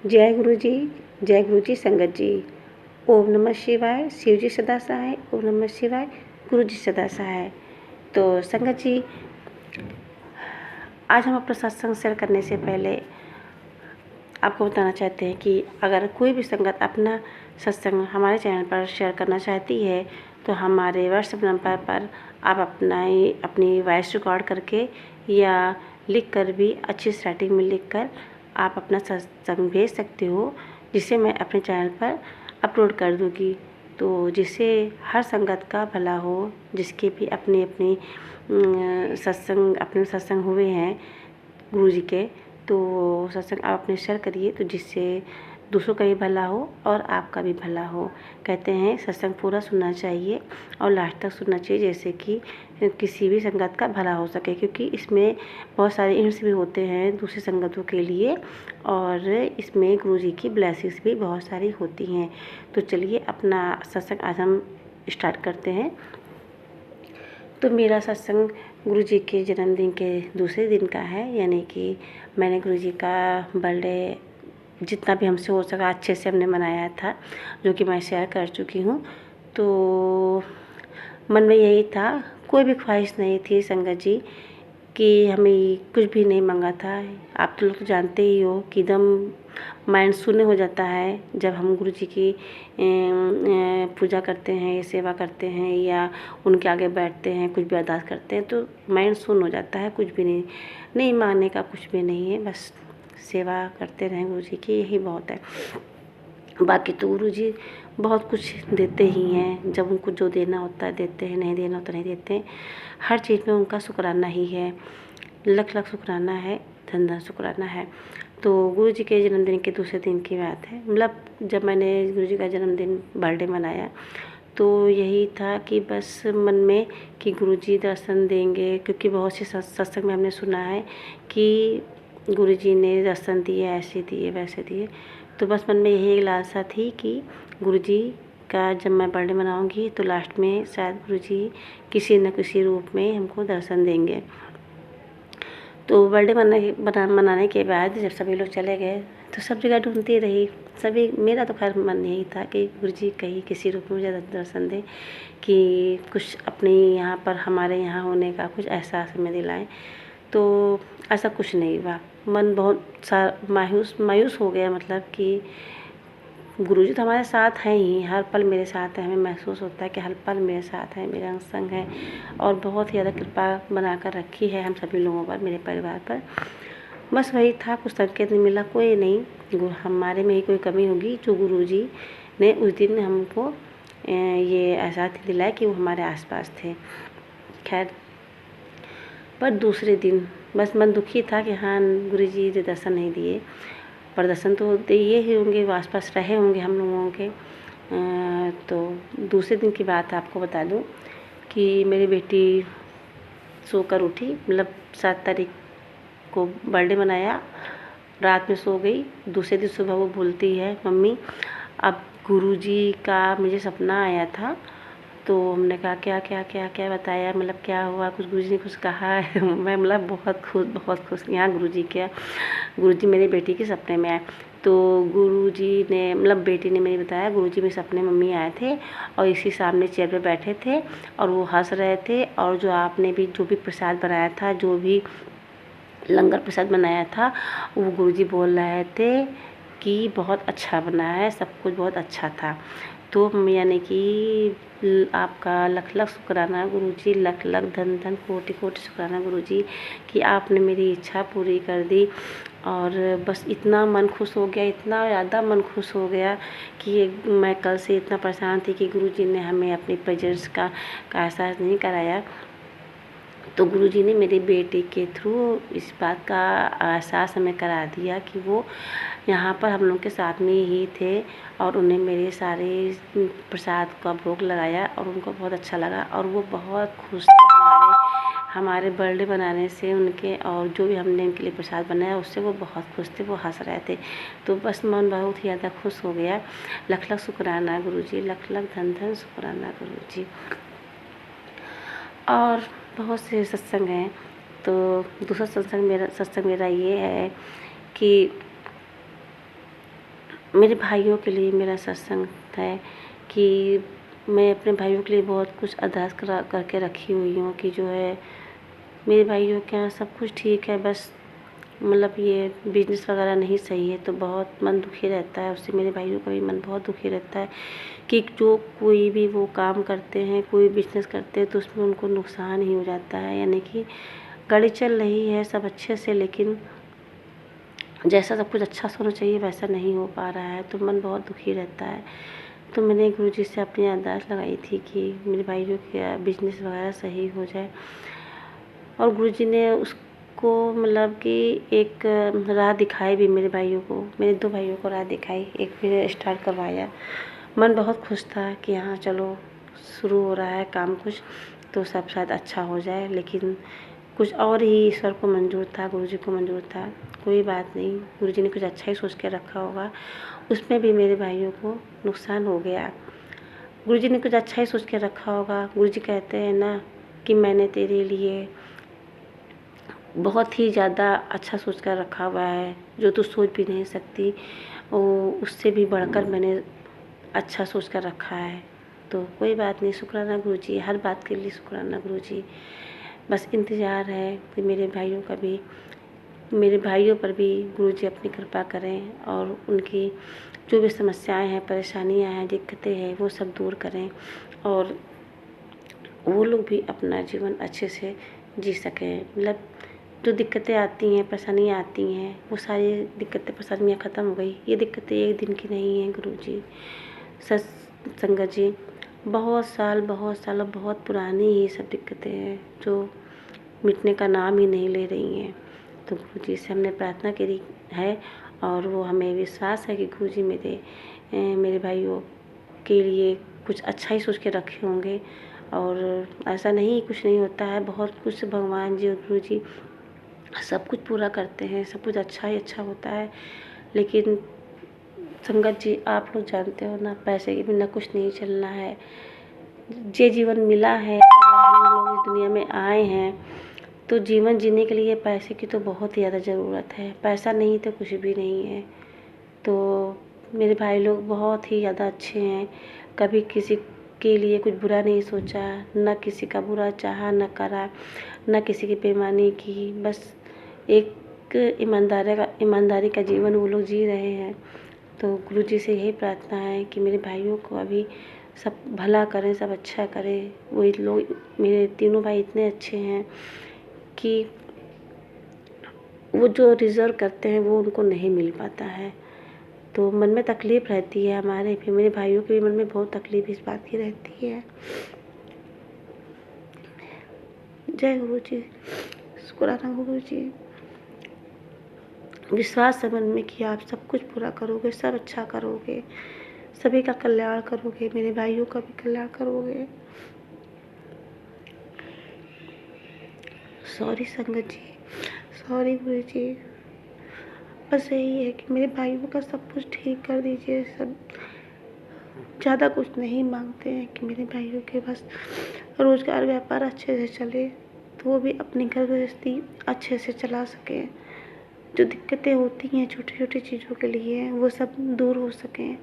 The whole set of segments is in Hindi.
जय गुरु जी, जय गुरु जी, संगत जी। ओम नमः शिवाय, शिव जी सदा सहाय। ओम नमः शिवाय, गुरु जी सदा सहाय। तो संगत जी, आज हम अपना सत्संग शेयर करने से पहले आपको बताना चाहते हैं कि अगर कोई भी संगत अपना सत्संग हमारे चैनल पर शेयर करना चाहती है तो हमारे व्हाट्सएप नंबर पर आप अपनी वॉइस रिकॉर्ड करके या लिख कर भी अच्छी राइटिंग में लिख कर आप अपना सत्संग भेज सकते हो, जिसे मैं अपने चैनल पर अपलोड कर दूँगी। तो जिससे हर संगत का भला हो, जिसके भी अपने सत्संग हुए हैं गुरु जी के, तो सत्संग आप अपने शेयर करिए, तो जिससे दूसरों का भी भला हो और आपका भी भला हो। कहते हैं सत्संग पूरा सुनना चाहिए और लास्ट तक सुनना चाहिए, जैसे कि किसी भी संगत का भला हो सके, क्योंकि इसमें बहुत सारे हिंट्स भी होते हैं दूसरी संगतों के लिए और इसमें गुरु जी की ब्लेसिंग्स भी बहुत सारी होती हैं। तो चलिए अपना सत्संग आज हम स्टार्ट करते हैं। तो मेरा सत्संग गुरु जी के जन्मदिन के दूसरे दिन का है, यानी कि मैंने गुरु जी का बर्थडे जितना भी हमसे हो सका अच्छे से हमने मनाया था, जो कि मैं शेयर कर चुकी हूँ। तो मन में यही था, कोई भी ख्वाहिश नहीं थी संगत जी कि हमें कुछ भी नहीं मांगा था। आप तो लोग तो जानते ही हो कि एकदम माइंड शून्य हो जाता है जब हम गुरु जी की पूजा करते हैं, सेवा करते हैं या उनके आगे बैठते हैं, कुछ भी अरदास करते हैं, तो माइंड शून्य हो जाता है। कुछ भी नहीं मांगने का कुछ भी नहीं है, बस सेवा करते रहें गुरु जी की, यही बहुत है। बाकी तो गुरु जी बहुत कुछ देते ही हैं, जब उनको जो देना होता है देते हैं, नहीं देना होता नहीं देते हैं। हर चीज़ में उनका शुक्राना ही है, लख लख शुक्राना है, धन धन शुक्राना है। तो गुरु जी के जन्मदिन के दूसरे दिन की बात है, मतलब जब मैंने गुरु जी का जन्मदिन बर्थडे मनाया तो यही था कि बस मन में कि गुरु जी दर्शन देंगे, क्योंकि बहुत से सत्संग में हमने सुना है कि गुरु जी ने दर्शन दिए, ऐसे दिए वैसे दिए। तो बस मन में यही लालसा थी कि गुरु जी का जब मैं बर्थडे मनाऊंगी तो लास्ट में शायद गुरु जी किसी न किसी रूप में हमको दर्शन देंगे। तो बर्थडे मनाने के बाद जब सभी लोग चले गए तो सब जगह ढूंढती रही, सभी मेरा तो खैर मन यही था कि गुरु जी कहीं किसी रूप में मुझे दर्शन दे, कि कुछ अपने यहाँ पर हमारे यहाँ होने का कुछ एहसास हमें दिलाएं। तो ऐसा कुछ नहीं हुआ। मन बहुत मायूस हो गया, मतलब कि गुरुजी तो हमारे साथ हैं ही, हर पल मेरे साथ हैं। हमें महसूस होता है कि हर पल मेरे साथ हैं, मेरे संग हैं और बहुत ही ज़्यादा कृपा बनाकर रखी है हम सभी लोगों पर, मेरे परिवार पर। बस वही था, कुछ संकेत नहीं मिला, कोई नहीं, हमारे में ही कोई कमी होगी जो गुरुजी ने उस दिन हमको ये एहसास दिलाया कि वो हमारे आसपास थे। खैर, पर दूसरे दिन बस मन दुखी था कि हाँ गुरु जी ने दर्शन नहीं दिए, पर दर्शन तो दिए ही होंगे, वो आसपास रहे होंगे हम लोगों के। तो दूसरे दिन की बात आपको बता दूं कि मेरी बेटी सोकर उठी, मतलब 7 तारीख को बर्थडे मनाया, रात में सो गई। दूसरे दिन सुबह वो बोलती है, मम्मी अब गुरुजी का मुझे सपना आया था। तो हमने कहा क्या क्या क्या क्या बताया, मतलब क्या हुआ, कुछ गुरुजी ने कुछ कहा है? मैं मतलब बहुत खुश यहाँ गुरुजी मेरी बेटी के सपने में आए। तो गुरुजी ने मतलब बेटी ने मेरी बताया, गुरुजी मेरे सपने में मम्मी आए थे और इसी सामने चेयर पे बैठे थे और वो हंस रहे थे, और जो आपने भी जो भी प्रसाद बनाया था, जो भी लंगर प्रसाद बनाया था, वो गुरुजी बोल रहे थे कि बहुत अच्छा बना है, सब कुछ बहुत अच्छा था। तो यानी कि आपका लख लख शुक्राना गुरुजी, लख लख धन धन कोटि कोटि शुक्राना गुरुजी कि आपने मेरी इच्छा पूरी कर दी। और बस इतना मन खुश हो गया, इतना ज़्यादा मन खुश हो गया कि मैं कल से इतना परेशान थी कि गुरुजी ने हमें अपनी प्रेजेंस का एहसास नहीं कराया। तो गुरुजी ने मेरी बेटी के थ्रू इस बात का एहसास हमें करा दिया कि वो यहाँ पर हम लोग के साथ में ही थे और उन्हें मेरे सारे प्रसाद का भोग लगाया और उनको बहुत अच्छा लगा और वो बहुत खुश थे हमारे बर्थडे बनाने से उनके, और जो भी हमने उनके लिए प्रसाद बनाया उससे वो बहुत खुश थे, वो हंस रहे थे। तो बस मन बहुत ही ज़्यादा खुश हो गया। लख लख शुक्राना गुरुजी, लख लख धन धन शुक्राना गुरुजी। और बहुत से सत्संग हैं। तो दूसरा सत्संग मेरा ये है कि मेरे भाइयों के लिए मेरा सत्संग है कि मैं अपने भाइयों के लिए बहुत कुछ अरदास करके रखी हुई हूँ कि जो है मेरे भाइयों के यहाँ सब कुछ ठीक है, बस मतलब ये बिजनेस वगैरह नहीं सही है तो बहुत मन दुखी रहता है। उससे मेरे भाइयों का भी मन बहुत दुखी रहता है कि जो कोई भी वो काम करते हैं, कोई बिजनेस करते हैं तो उसमें उनको नुकसान ही हो जाता है। यानी कि गाड़ी चल रही है सब अच्छे से, लेकिन जैसा सब कुछ अच्छा से होना चाहिए वैसा नहीं हो पा रहा है तो मन बहुत दुखी रहता है। तो मैंने गुरुजी से अपनी अरदास लगाई थी कि मेरे भाइयों का बिजनेस वगैरह सही हो जाए, और गुरुजी ने उसको मतलब कि एक राह दिखाई भी मेरे भाइयों को, मेरे 2 भाइयों को राह दिखाई, एक फिर स्टार्ट करवाया। मन बहुत खुश था कि हाँ चलो शुरू हो रहा है काम कुछ, तो सब शायद अच्छा हो जाए। लेकिन कुछ और ही ईश्वर को मंजूर था, गुरुजी को मंजूर था। कोई बात नहीं, गुरुजी ने कुछ अच्छा ही सोच के रखा होगा। उसमें भी मेरे भाइयों को नुकसान हो गया। गुरुजी ने कुछ अच्छा ही सोच के रखा होगा। गुरुजी कहते हैं ना कि मैंने तेरे लिए बहुत ही ज़्यादा अच्छा सोच कर रखा हुआ है, जो तू सोच भी नहीं सकती, उससे भी बढ़कर मैंने अच्छा सोच कर रखा है। तो कोई बात नहीं, शुक्राना गुरुजी, हर बात के लिए शुक्राना गुरुजी। बस इंतज़ार है कि मेरे भाइयों पर भी गुरुजी अपनी कृपा करें और उनकी जो भी समस्याएं हैं, परेशानियां हैं, दिक्कतें हैं, वो सब दूर करें और वो लोग भी अपना जीवन अच्छे से जी सकें। मतलब जो दिक्कतें आती हैं, परेशानियाँ आती हैं, वो सारी दिक्कतें परेशानियाँ ख़त्म हो गई। ये दिक्कतें एक दिन की नहीं हैं गुरुजी, संगत जी, बहुत साल और बहुत पुरानी ये सब दिक्कतें हैं जो मिटने का नाम ही नहीं ले रही हैं। तो गुरुजी से हमने प्रार्थना करी है और वो हमें विश्वास है कि गुरुजी मेरे भाइयों के लिए कुछ अच्छा ही सोच के रखे होंगे। और ऐसा नहीं, कुछ नहीं होता है, बहुत कुछ भगवान जी और गुरुजी सब कुछ पूरा करते हैं, सब कुछ अच्छा ही अच्छा होता है। लेकिन संगत जी, आप लोग जानते हो ना, पैसे के बिना कुछ नहीं चलना है। ये जीवन मिला है, हम लोग इस दुनिया में आए हैं तो जीवन जीने के लिए पैसे की तो बहुत ही ज़्यादा ज़रूरत है। पैसा नहीं तो कुछ भी नहीं है। तो मेरे भाई लोग बहुत ही ज़्यादा अच्छे हैं, कभी किसी के लिए कुछ बुरा नहीं सोचा, ना किसी का बुरा चाहा, ना करा, ना किसी की बेईमानी की। बस एक ईमानदारी का जीवन वो लोग जी रहे हैं। तो गुरुजी से यही प्रार्थना है कि मेरे भाइयों को अभी सब भला करें, सब अच्छा करें। वही लोग, मेरे तीनों भाई इतने अच्छे हैं कि वो जो डिज़र्व करते हैं वो उनको नहीं मिल पाता है। तो मन में तकलीफ़ रहती है, हमारे भी, मेरे भाइयों के भी मन में बहुत तकलीफ़ इस बात की रहती है। जय गुरुजी, शुक्राना गुरुजी। विश्वास है मन में कि आप सब कुछ पूरा करोगे, सब अच्छा करोगे, सभी का कल्याण करोगे, मेरे भाइयों का भी कल्याण करोगे। सॉरी संगत जी, सॉरी गुरुजी। बस यही है कि मेरे भाइयों का सब कुछ ठीक कर दीजिए। सब ज़्यादा कुछ नहीं मांगते हैं कि मेरे भाइयों के बस रोज़गार व्यापार अच्छे से चले, तो वो भी अपनी घर गृहस्थी अच्छे से चला सकें। जो दिक्कतें होती हैं छोटी छोटी चीज़ों के लिए, वो सब दूर हो सकें।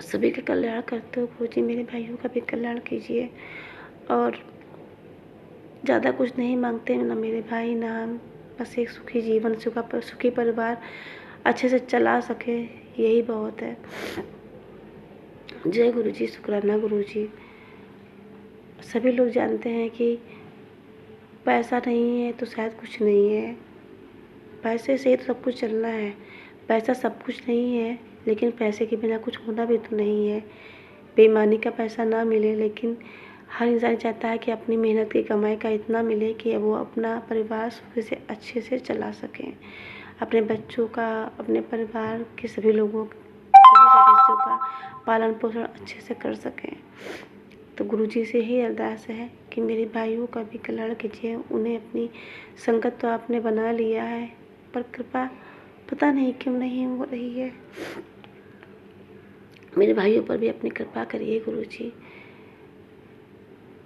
सभी का कल्याण करते हो गुरुजी, मेरे भाइयों का भी कल्याण कीजिए। और ज़्यादा कुछ नहीं मांगते ना मेरे भाई ना हम, बस एक सुखी जीवन, सुखी परिवार अच्छे से चला सके, यही बहुत है। जय गुरुजी, शुक्राना गुरुजी। सभी लोग जानते हैं कि पैसा नहीं है तो शायद कुछ नहीं है, पैसे से ही तो सब कुछ चलना है। पैसा सब कुछ नहीं है, लेकिन पैसे के बिना कुछ होना भी तो नहीं है। बेईमानी का पैसा ना मिले, लेकिन हर इंसान चाहता है कि अपनी मेहनत की कमाई का इतना मिले कि वो अपना परिवार सुख से अच्छे से चला सकें, अपने बच्चों का, अपने परिवार के सभी लोगों, सभी सदस्यों का पालन पोषण अच्छे से कर सकें। तो गुरुजी से ही अरदास है कि मेरे भाइयों का भी कल्याण कीजिए। उन्हें अपनी संगत तो आपने बना लिया है, पर कृपा पता नहीं क्यों नहीं हो रही है। मेरे भाइयों पर भी अपनी कृपा करिए गुरुजी।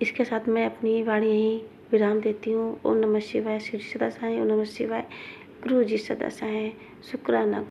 इसके साथ मैं अपनी वाणी यहीं विराम देती हूँ। ओम नमः शिवाय। शिव जी सदा सहाय। ओम नमः शिवाय। गुरुजी सदा सहाय। शुक्राना।